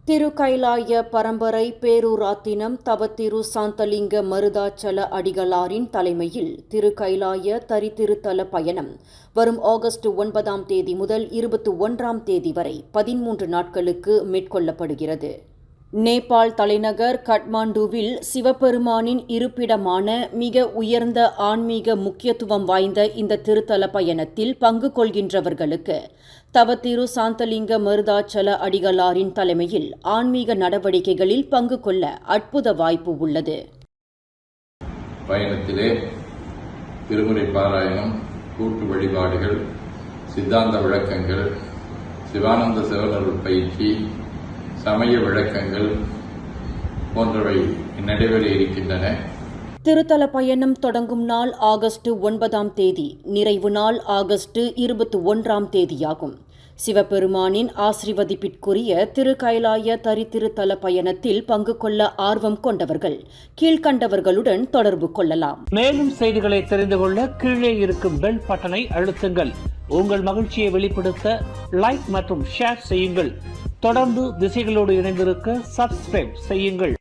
திருக்கைலாய பரம்பரை பேரூராத்தினம் தவத்திரு சாந்தலிங்க மருதாச்சல அடிகளாரின் தலைமையில் திருக்கைலாய தரித்திருத்தல பயணம் வரும் ஆகஸ்ட் 9ஆம் தேதி முதல் 21ஆம் தேதி வரை 13 நாட்களுக்கு மேற்கொள்ளப்படுகிறது. நேபாள் தலைநகர் கட்மாண்டுவில் சிவபெருமானின் இருப்பிடமான மிக உயர்ந்த ஆன்மீக முக்கியத்துவம் வாய்ந்த இந்த திருத்தல பயணத்தில் பங்கு கொள்கின்றவர்களுக்கு தவத்திரு சாந்தலிங்க மருதாச்சல அடிகளாரின் தலைமையில் ஆன்மீக நடவடிக்கைகளில் பங்கு கொள்ள அற்புத வாய்ப்பு உள்ளது. பயணத்திலே திருமுறை பாராயணம், கூட்டு வழிபாடுகள், சித்தாந்த விளக்கங்கள், சிவானந்த சிவனருள் பயிற்சி, சமய விளக்கங்கள் போன்றவை நடைபெற இருக்கின்றன. திருத்தல பயணம் தொடங்கும் நாள் ஆகஸ்ட் 9ஆம் தேதி, நிறைவு நாள் ஆகஸ்ட் 21ஆம் தேதியாகும். சிவபெருமானின் ஆசிர்வதிப்பிற்குரிய திருக்கைலாய தரித்திருத்தல பயணத்தில் பங்கு கொள்ள ஆர்வம் கொண்டவர்கள் கீழ்கண்டவர்களுடன் தொடர்பு கொள்ளலாம். மேலும் செய்திகளை தெரிந்து கொள்ள கீழே இருக்கும் பெல் பட்டனை அழுத்துங்கள். உங்கள் மகிழ்ச்சியை வெளிப்படுத்த லைக் மற்றும் ஷேர் செய்யுங்கள். தொடர்ந்து திசைகளோடு இணைந்திருக்க சப்ஸ்கிரைப் செய்யுங்கள்.